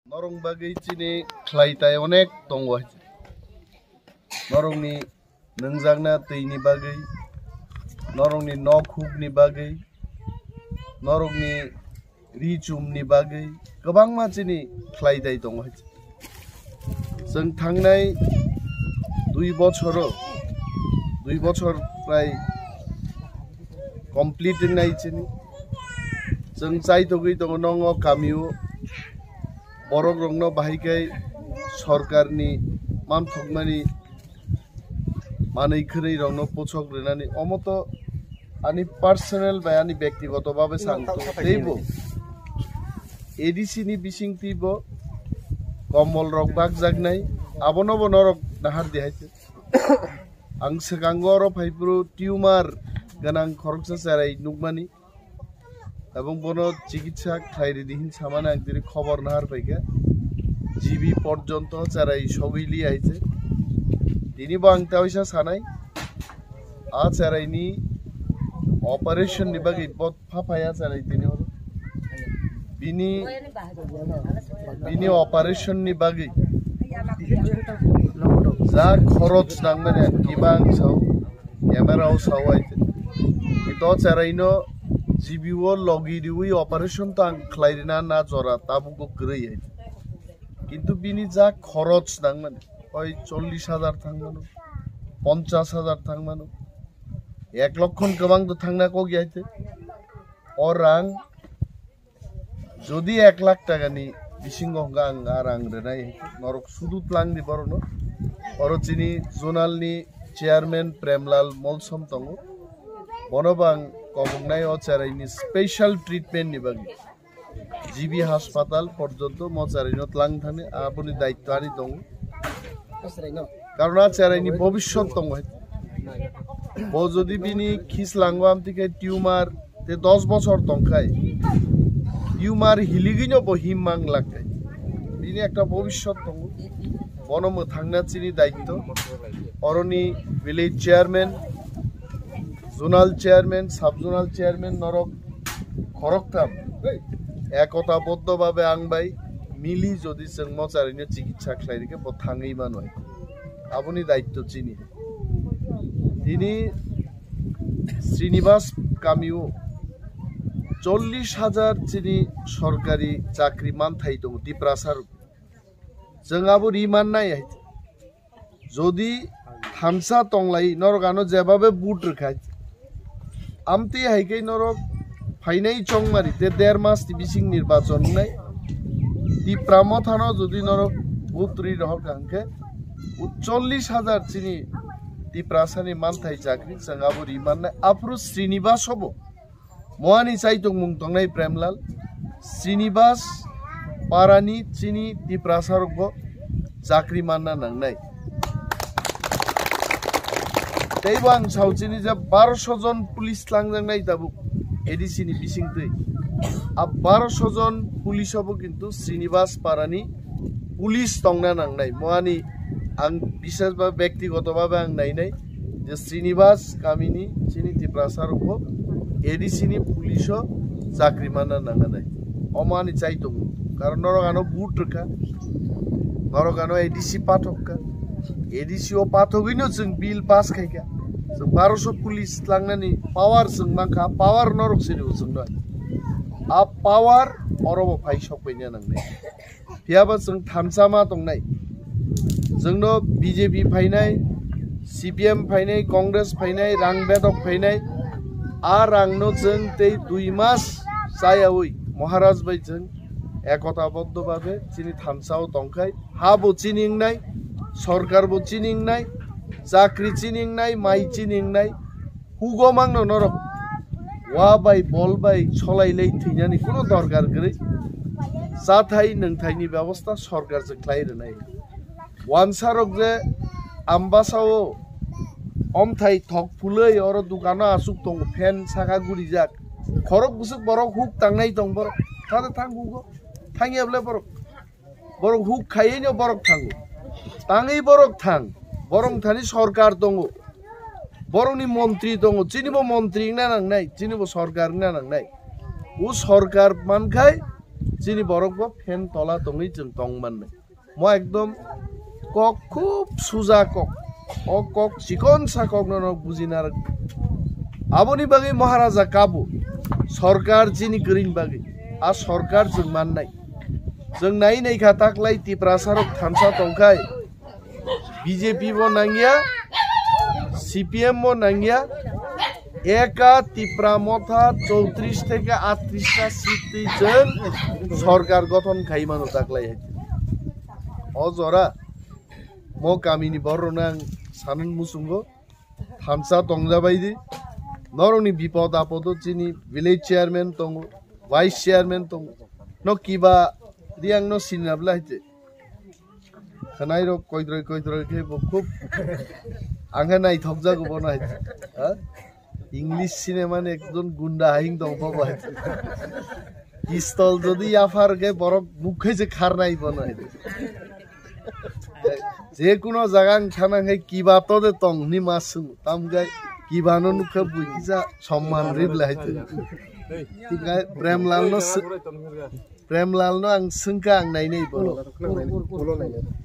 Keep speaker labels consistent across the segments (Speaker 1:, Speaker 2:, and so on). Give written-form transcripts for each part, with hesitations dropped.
Speaker 1: Norong bagay chini khlaitai onek tongwa. Norong ni nungjagna tei ni bagay, norong ni nokhuk ni bagay, norong ni richum ni bagay, gobang ma chini khlaitai tongwa. जों थांनाय 2 বছর প্রায় complete নাইছিনি जों চাইতগৈ দङ নङ কামিও বরক রংন বাহিকাই সরকারনি মানথকমানি মানैखरै রংন পোছক রেনানি অমত আনি personal বা আনি ব্যক্তিগতভাবে সাংতো দেইবো এডিসি নি বিসিংতিব কম্বল রক বাগ জাগনাই আবনব নরক নাহার দেহাইতে आं सिगाङाव फाइब्रु टिउमार गोनां खरकसा जाराय नुगमानि এবং বন চিকিৎসা খাইরে দিহিন সামানা একদিন খবর নাহার পাইকা জিবি পর্যন্ত যারাই সগইলি আইছে তিনি বাংতা হইসা সানাই আ যারাইনি অপারেশন নি বাগি বত ফাফায়া যারাই তিনি হল বিনি অপারেশন নি বাগি যা খরচ নাংমানে কিবাং সাও এমারাও সাও আইতে কিন্তু যারাইনো জিবিও লগিরিউই অপারেশন তো আং খ্লাইরিনা না জরা তাবুকো গ্রই আইতে কিন্তু বিনি যা খরচ নাংমানে ওই 40,000 থাংমানো 50,000 থাংমানো 1 লক্ষ গোবাং তো থাংনা কো গিয়াইতে অর রাং যদি 1 লাখ টাকা নি বিসিংগঙ্গা আর আং রেনাই নরক সুদুত লাংনি বরনো অরচিনি জোনালনি চেয়ারম্যান প্রেমলাল মলসম তঙ্গ বনবাং কবংনাই অচারাইনি স্পেশাল ট্রিটমেন্ট নিবাগি জিবি হাসপাতাল পর্যন্ত মচারাইনত লাং থানে আপনি দায়িত্ব আনি দং কারণ আচারাইনি ভবিষ্যৎ তঙ্গ ও যদি বিনি খিস লাংবাম থেকে টিউমার তে 10 বছর তংখাই টিউমার হিলিগিনো বহিমাং লাগাই বিনি একটা ভবিষ্যৎ তঙ্গ বনম থাংনা চিনি দায়িত্ব অরনি village chairman zonal chairman sub zonal chairman নরক খরকতাম একতাবদ্ধভাবে আংবাই মিলি যদি जों মচারিনে চিকিৎসা খাইরিকে বথাঙই মানয় আপনি দায়িত্ব চিনি তিনি শ্রীনিবাস কামিও 40,000 চিনি সরকারি চাকরি মানথাই দङ দিপ্রাসার जों আবো রিমান নাই যদি থামসা তংলাই নরগানো যেভাবে বুট রেখাই আমতি হাইকাই নরক ফাইনাই চংমারিতে 1.5 মাস বিসিং নির্বাচন নাই দিপ্রাম থানো যদি নরক বুতরি রহক গাংকে 40,000 চিনি দিপ্রাসানি মানথাই চাকরি जों আবো রিমান নাই আফরু শ্রীনিবাস হব মোয়ানি চাইতং মুং তংনাই প্রেমলাল শ্রীনিবাস পারানি চিনি দিপ্রাসার চাকরি মাননা নাংনাই তেইবাং সাউচিনি যে 1200 জন পুলিশ লাংজাংনাই দাবু এডিসিনি বিসিংতৈ আব 1200 জন পুলিশ হবো কিন্তু শ্রীনিবাস পারানি পুলিশ তংনা নাংনাই মোয়ানি আং বিশেষ বা ব্যক্তিগতভাবে আং নাইনাই যে শ্রীনিবাস কামিনি চিনি দিপ্রাসার এডিসিনি পুলিশও চাকরি মাননা নাংনাই অমানি চাইতো কারণ নরগানো বুট রেখা নরগানো এডিসি পাঠকা एडिसी ओ पाथोगिनो जों बिल पास खायगा जों 1200 पुलिस लांनानै पावार जों माखा पावार नरक सिरिउ जों न आ पावार अरब फाइ सकबैनो नांनाय बियाबा जों थामसामा दंनाय जोंनो बीजेपी फाइनाय सीपीएम फाइनाय कांग्रेस फाइनाय रां बेदक फाइनाय आ रांनो जों तै 2 मास जायावै महाराज बाय जों एकताबद्धभावे चिनि थामसाव दंखाय हाबो चिनिंनाय सरकार बो चिनिंनाय चाकरी चिनिंनाय माइ चिनिंनाय हुगमांनो नरक वा बाय बल बाय सलायलै थैनानि कोनो दरकार गरै जाथाय नोंथायनि व्यवस्था सरकार जों खालायनाय वानसारक जे आम्बासाव अमथाय थक फुलै अर दुकाना आसुक दं फेन साखा गुरि जाक खरक बुसुक बरक हुक तांनाय दं बरक थादा थां हुगो थांयाब्ला बरक हुक खायैनो बरक थांगो तांगै बरक थां बरं थानि सरकार दङ बरंनि मन्त्रि दङ चिनिबो मन्त्रि ना नांनाय चिनिबो सरकार ना नांनाय उ सरकार मानखाय chini borok bo fan tola tongi jeng tong manne mo ekdom kok খুব সুজা কক ও কক চিকন সা কক ন বুজিনার আবনি বাগে মহারাজা কাবু সরকার যিনি গ্রিন বাগে আর সরকার जों মাননাই जों নাই নাই খাতাকলাই তিপ্রাসারক থামসা তংখাই বিজেপি বো নাঙ্গিয়া সিপিএম বো নাঙ্গিয়া একা তিপ্রা মথা 34 থেকে 38 টা সিটই जों সরকার গঠন খাইমানো তাকলাই অজরা mo kamini borronang sanan musungo thamsa tongjabaidi noroni bipod apodo chini village chairman tongo vice chairman tongo no kiba diang no sinabla hite khanai ro koidroi ke khub anga nai thokja go bona hite ha english cinema ne ekjon gunda haing dong baba hite pistol jodi afar ge borok mukhe je khar nai bona hite যে কোনো জাগাং থানাঙ্গে কিবা তদে তং নি মাসু তামগাই কিবানো নুখা বুইকিজা সম্মান রিবলা হাইতে তিগাই Premlal no আং সুংকা আং নাই নাই বলো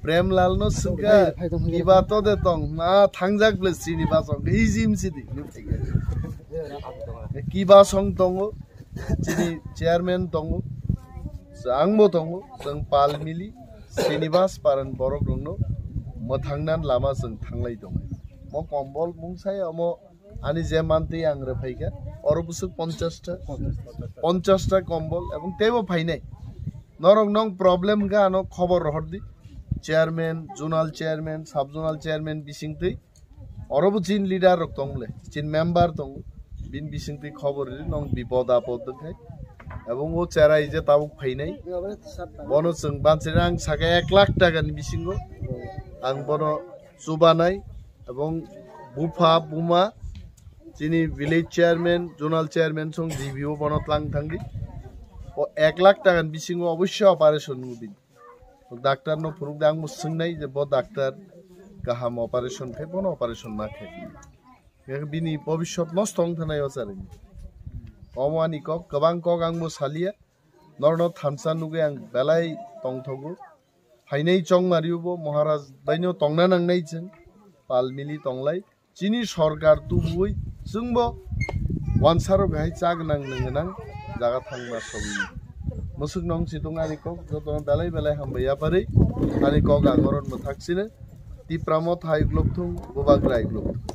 Speaker 1: প্রেমলাল নো সুংকা কিবা তদে তং না থাংজাক ব্লে শ্রীনিবাসং হিজিম সিদি কিবা সং তঙ্গো যিনি চেয়ারম্যান তঙ্গো আংবো তঙ্গো जों পালমিলি শ্রীনিবাস পারন বরক রংনো मोथांनान लामा जों थांलाय दं म कम्बल मुंसाय म आनि जे मानते आं रफाइगा अरबुसु 50 टा कम्बल एवं तेबो फाइनाय नरं नंग प्रॉब्लम गा न खबर हरदि चेयरमैन जोनाल चेयरमैन सब जोनाल चेयरमैन बिसिंगतै अरबु जिन लीडर रक दंले जिन मेंबर दं बिन बिसिंगतै खबर नंग बिपद आपद दखाय एवं ओ चेराय जे ताबुक फाइनाय बनो जों बानसेरां साके 1 लाख टाकानि बिसिंगो आं बनो सुबानाय एवं बुफा बुमा जिनि विलेज चेयरमैन जोनाल चेयरमैन सं रिव्यू बनो तलां थांगि ओ 1 लाख टाकानि बिसिंगो अवश्य ऑपरेशन नुबि डाक्टर नो फुरुक दां मु सोंनाय जे ब डाक्टर गाहाम ऑपरेशन खे बनो ऑपरेशन नाखे बिनि भविष्यत नष्ट थानाय असारि अमानि कक गोबां कक आं मु सालिया नरनो थामसा नुगे आं बेलाय तंथगु फाइनाय चंग मारिउबो महाराज बायनो तंगना नांनाय जों पालमिलि तंगलाय चिनि सरकार तुबुय जोंबो वानसारो बेहाय चाग नांनोगोनां जागा थांना सबि मुसुक नं सितुंगानि कक जतन बेलाय हामबैया पारै आनि कक आंगरन मथाक्सिने तिप्रामो थाइ ग्लबथुं गोबाग्राय ग्लब